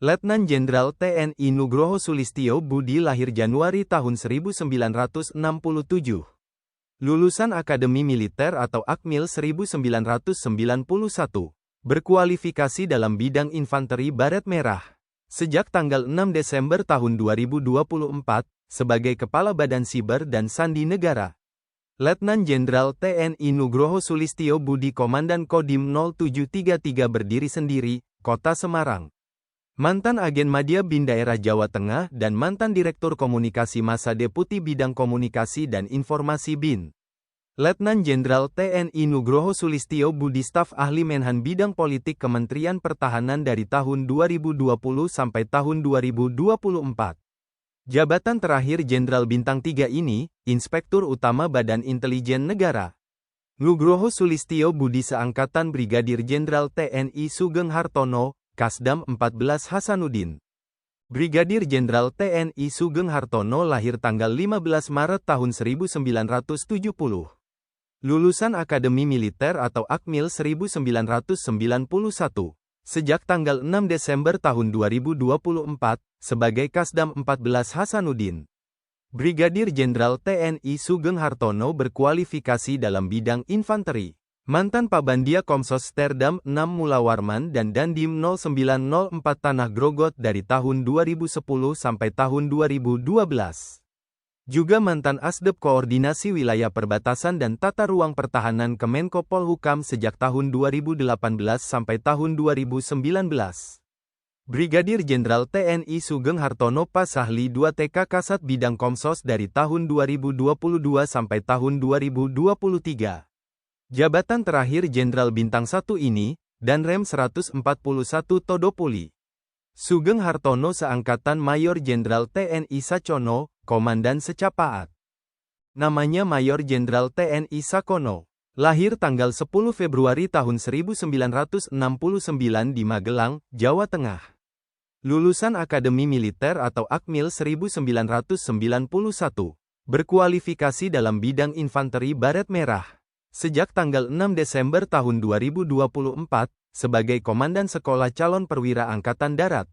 Letnan Jenderal TNI Nugroho Sulistyo Budi lahir Januari tahun 1967. Lulusan Akademi Militer atau Akmil 1991. Berkualifikasi dalam bidang infanteri baret merah. Sejak tanggal 6 Desember tahun 2024, sebagai Kepala Badan Siber dan Sandi Negara. Letnan Jenderal TNI Nugroho Sulistyo Budi Komandan Kodim 0733 berdiri sendiri, Kota Semarang. Mantan Agen Madya BIN Daerah Jawa Tengah dan mantan Direktur Komunikasi Masa Deputi Bidang Komunikasi dan Informasi BIN. Letnan Jenderal TNI Nugroho Sulistyo Budi Staf Ahli Menhan Bidang Politik Kementerian Pertahanan dari tahun 2020 sampai tahun 2024. Jabatan terakhir Jenderal Bintang 3 ini, Inspektur Utama Badan Intelijen Negara. Nugroho Sulistyo Budi seangkatan Brigadir Jenderal TNI Sugeng Hartono, Kasdam 14 Hasanuddin. Brigadir Jenderal TNI Sugeng Hartono lahir tanggal 15 Maret tahun 1970. Lulusan Akademi Militer atau Akmil 1991. Sejak tanggal 6 Desember tahun 2024, sebagai Kasdam 14 Hasanuddin. Brigadir Jenderal TNI Sugeng Hartono berkualifikasi dalam bidang infanteri. Mantan Pabandia Komsos Terdam 6 Mula Warman dan Dandim 0904 Tanah Grogot dari tahun 2010 sampai tahun 2012. Juga mantan Asdep Koordinasi Wilayah Perbatasan dan Tata Ruang Pertahanan Kemenko Polhukam sejak tahun 2018 sampai tahun 2019. Brigadir Jenderal TNI Sugeng Hartono Pasahli 2 TK Kasat Bidang Komsos dari tahun 2022 sampai tahun 2023. Jabatan terakhir Jenderal Bintang 1 ini, Danrem 141 Todopuli. Sugeng Hartono seangkatan Mayor Jenderal TNI Sacono, Komandan Secapaat. Namanya Mayor Jenderal TNI Sakono. Lahir tanggal 10 Februari tahun 1969 di Magelang, Jawa Tengah. Lulusan Akademi Militer atau Akmil 1991. Berkualifikasi dalam bidang infanteri baret merah. Sejak tanggal 6 Desember tahun 2024, sebagai Komandan Sekolah Calon Perwira Angkatan Darat.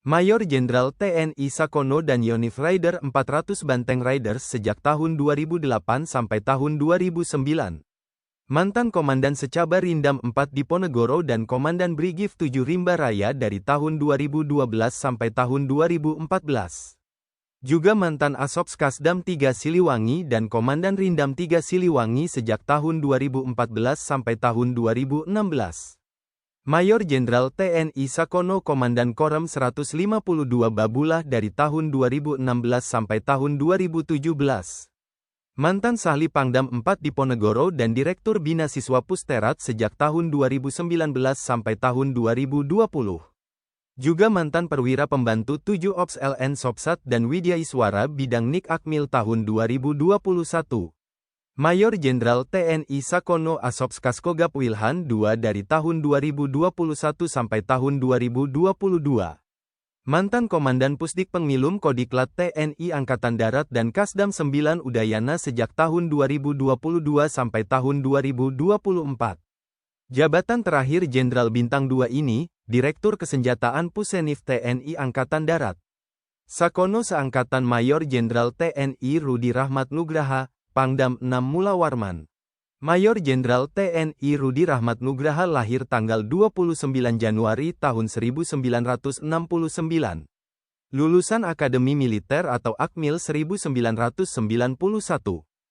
Mayor Jenderal TNI Sakono dan Yonif Rider 400 Banteng Riders sejak tahun 2008 sampai tahun 2009. Mantan Komandan Secabar Rindam 4 Diponegoro dan Komandan Brigif 7 Rimba Raya dari tahun 2012 sampai tahun 2014. Juga mantan Asops Kasdam 3 Siliwangi dan Komandan Rindam 3 Siliwangi sejak tahun 2014 sampai tahun 2016. Mayor Jenderal TNI Sakono Komandan Korem 152 Babulah dari tahun 2016 sampai tahun 2017. Mantan Sahli Pangdam 4 Diponegoro dan Direktur Bina Siswa Pusterat sejak tahun 2019 sampai tahun 2020. Juga mantan Perwira Pembantu 7 Ops LN Sopsat dan Widya Iswara Bidang Nik Akmil tahun 2021. Mayor Jenderal TNI Sakono Asops Kaskogap Wilhan II dari tahun 2021 sampai tahun 2022. Mantan Komandan Pusdik Pengmilum Kodiklat TNI Angkatan Darat dan Kasdam 9 Udayana sejak tahun 2022 sampai tahun 2024. Jabatan terakhir Jenderal Bintang 2 ini, Direktur Kesenjataan Pusenif TNI Angkatan Darat. Sakono seangkatan Mayor Jenderal TNI Rudi Rahmat Nugraha, Pangdam 6 Mula Warman. Mayor Jenderal TNI Rudi Rahmat Nugraha lahir tanggal 29 Januari tahun 1969. Lulusan Akademi Militer atau Akmil 1991.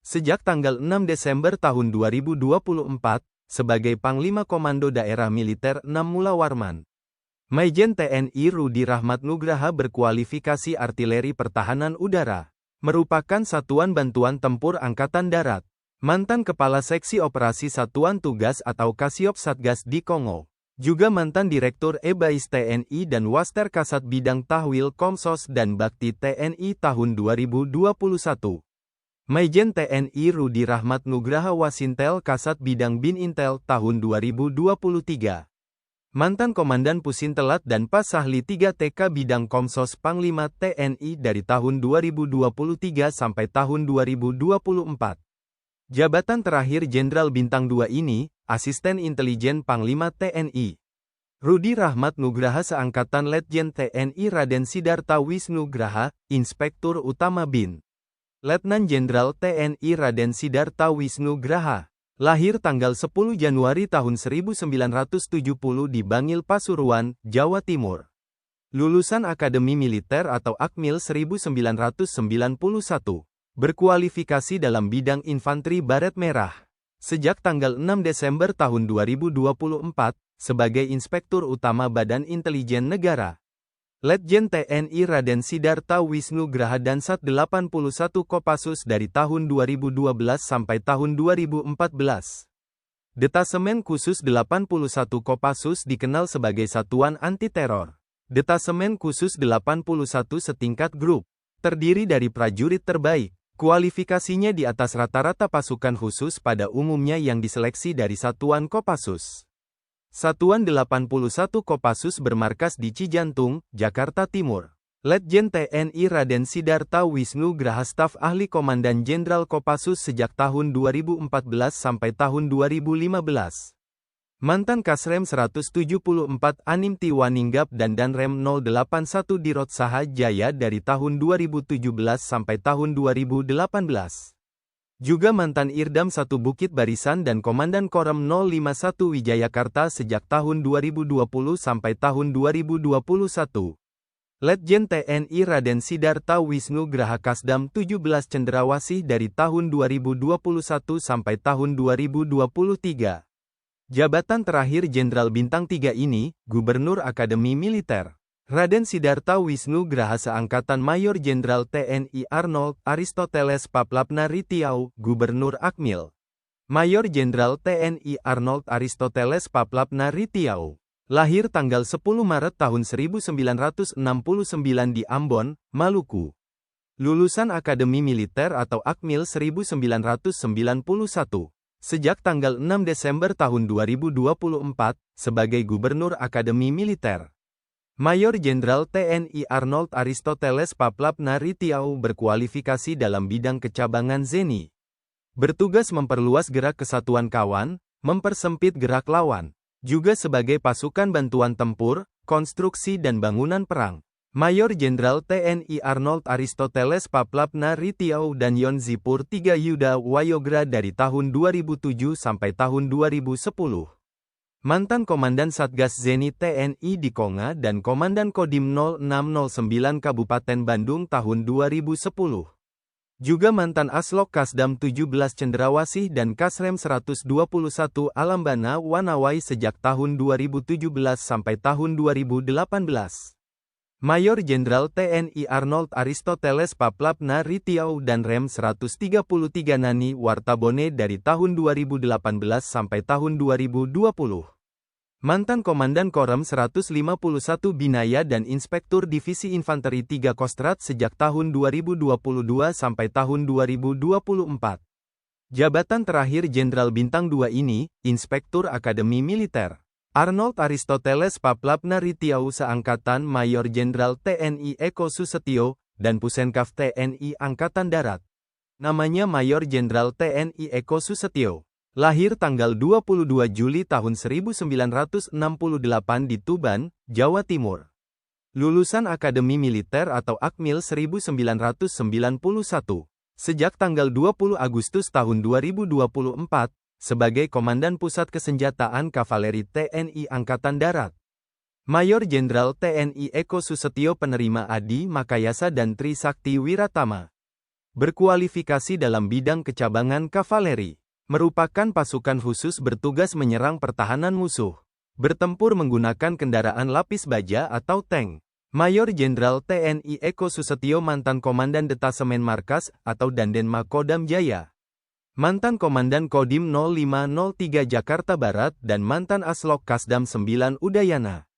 Sejak tanggal 6 Desember tahun 2024, sebagai Panglima Komando Daerah Militer 6 Mula Warman. Maijen TNI Rudi Rahmat Nugraha berkualifikasi Artileri Pertahanan Udara. Merupakan Satuan Bantuan Tempur Angkatan Darat. Mantan Kepala Seksi Operasi Satuan Tugas atau Kasiop Satgas di Kongo. Juga mantan Direktur EBAIS TNI dan Waster Kasat Bidang Tahwil Komsos dan Bakti TNI tahun 2021. Maijen TNI Rudi Rahmat Nugraha Wasintel Kasat Bidang Bin Intel tahun 2023. Mantan Komandan Pusintelat dan Pasahli 3 TK Bidang Komsos Panglima TNI dari tahun 2023 sampai tahun 2024. Jabatan terakhir Jenderal Bintang 2 ini, Asisten Intelijen Panglima TNI. Rudi Rahmat Nugraha seangkatan Letjen TNI Raden Sidarta Wisnugraha, Inspektur Utama BIN. Letnan Jenderal TNI Raden Sidarta Wisnugraha. Lahir tanggal 10 Januari tahun 1970 di Bangil Pasuruan, Jawa Timur. Lulusan Akademi Militer atau Akmil 1991. Berkualifikasi dalam bidang infanteri baret merah. Sejak tanggal 6 Desember tahun 2024, sebagai Inspektur Utama Badan Intelijen Negara. Letjen TNI Raden Sidarta Wisnugraha Dansat 81 Kopassus dari tahun 2012 sampai tahun 2014. Detasemen Khusus 81 Kopassus dikenal sebagai Satuan Anti Teror. Detasemen Khusus 81 setingkat grup. Terdiri dari prajurit terbaik. Kualifikasinya di atas rata-rata pasukan khusus pada umumnya yang diseleksi dari Satuan Kopassus. Satuan 81 Kopassus bermarkas di Cijantung, Jakarta Timur. Letjen TNI Raden Sidarta Wisnugraha Staf Ahli Komandan Jenderal Kopassus sejak tahun 2014 sampai tahun 2015. Mantan Kasrem 174 Anim Tiwaninggap dan Danrem 081 Dirot Saha Jaya dari tahun 2017 sampai tahun 2018. Juga mantan Irdam 1 Bukit Barisan dan Komandan Korem 051 Wijayakarta sejak tahun 2020 sampai tahun 2021. Letjen TNI Raden Sidarta Wisnugraha Kasdam 17 Cendrawasih dari tahun 2021 sampai tahun 2023. Jabatan terakhir Jenderal Bintang 3 ini, Gubernur Akademi Militer. Raden Sidarta Wisnugraha seangkatan Mayor Jenderal TNI Arnold Aristoteles Paplapna Ritiau, Gubernur Akmil. Mayor Jenderal TNI Arnold Aristoteles Paplapna Ritiau. Lahir tanggal 10 Maret tahun 1969 di Ambon, Maluku. Lulusan Akademi Militer atau Akmil 1991. Sejak tanggal 6 Desember tahun 2024, sebagai Gubernur Akademi Militer. Mayor Jenderal TNI Arnold Aristoteles Paplapna Ritiau berkualifikasi dalam bidang kecabangan ZENI. Bertugas memperluas gerak kesatuan kawan, mempersempit gerak lawan. Juga sebagai pasukan bantuan tempur, konstruksi dan bangunan perang. Mayor Jenderal TNI Arnold Aristoteles Paplapna Ritiau dan Yon Zipur 3 Yuda Wayogra dari tahun 2007 sampai tahun 2010. Mantan Komandan Satgas ZENI TNI di Konga dan Komandan Kodim 0609 Kabupaten Bandung tahun 2010. Juga mantan Aslok Kasdam 17 Cendrawasih dan Kasrem 121 Alambana Wanawai sejak tahun 2017 sampai tahun 2018. Mayor Jenderal TNI Arnold Aristoteles Paplapna Ritiau dan Rem 133 Nani Wartabone dari tahun 2018 sampai tahun 2020. Mantan Komandan Korem 151 Binaya dan Inspektur Divisi Infanteri 3 Kostrat sejak tahun 2022 sampai tahun 2024. Jabatan terakhir Jenderal Bintang 2 ini, Inspektur Akademi Militer. Arnold Aristoteles Paplapna Ritiau seangkatan Mayor Jenderal TNI Eko Susetio, dan Pusenkaf TNI Angkatan Darat. Namanya Mayor Jenderal TNI Eko Susetio. Lahir tanggal 22 Juli tahun 1968 di Tuban, Jawa Timur. Lulusan Akademi Militer atau Akmil 1991. Sejak tanggal 20 Agustus tahun 2024, sebagai Komandan Pusat Kesenjataan Kavaleri TNI Angkatan Darat. Mayor Jenderal TNI Eko Susetio penerima Adi Makayasa dan Tri Sakti Wiratama. Berkualifikasi dalam bidang kecabangan kavaleri. Merupakan pasukan khusus bertugas menyerang pertahanan musuh. Bertempur menggunakan kendaraan lapis baja atau tank. Mayor Jenderal TNI Eko Susetio mantan Komandan Detasemen Markas atau Dandenma Kodam Jaya. Mantan Komandan Kodim 0503 Jakarta Barat dan mantan Aslok Kasdam 9 Udayana.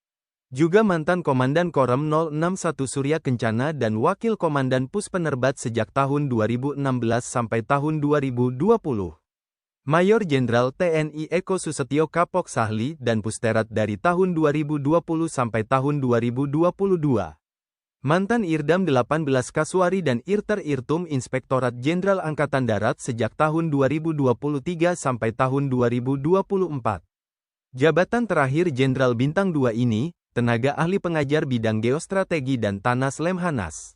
Juga mantan Komandan Korem 061 Surya Kencana dan Wakil Komandan Pus Penerbat sejak tahun 2016 sampai tahun 2020. Mayor Jenderal TNI Eko Susetio Kapok Sahli dan Pusterat dari tahun 2020 sampai tahun 2022. Mantan Irdam 18 Kaswari dan Irter Irtum Inspektorat Jenderal Angkatan Darat sejak tahun 2023 sampai tahun 2024. Jabatan terakhir Jenderal Bintang 2 ini, tenaga ahli pengajar bidang geostrategi dan Tanah Lemhanas.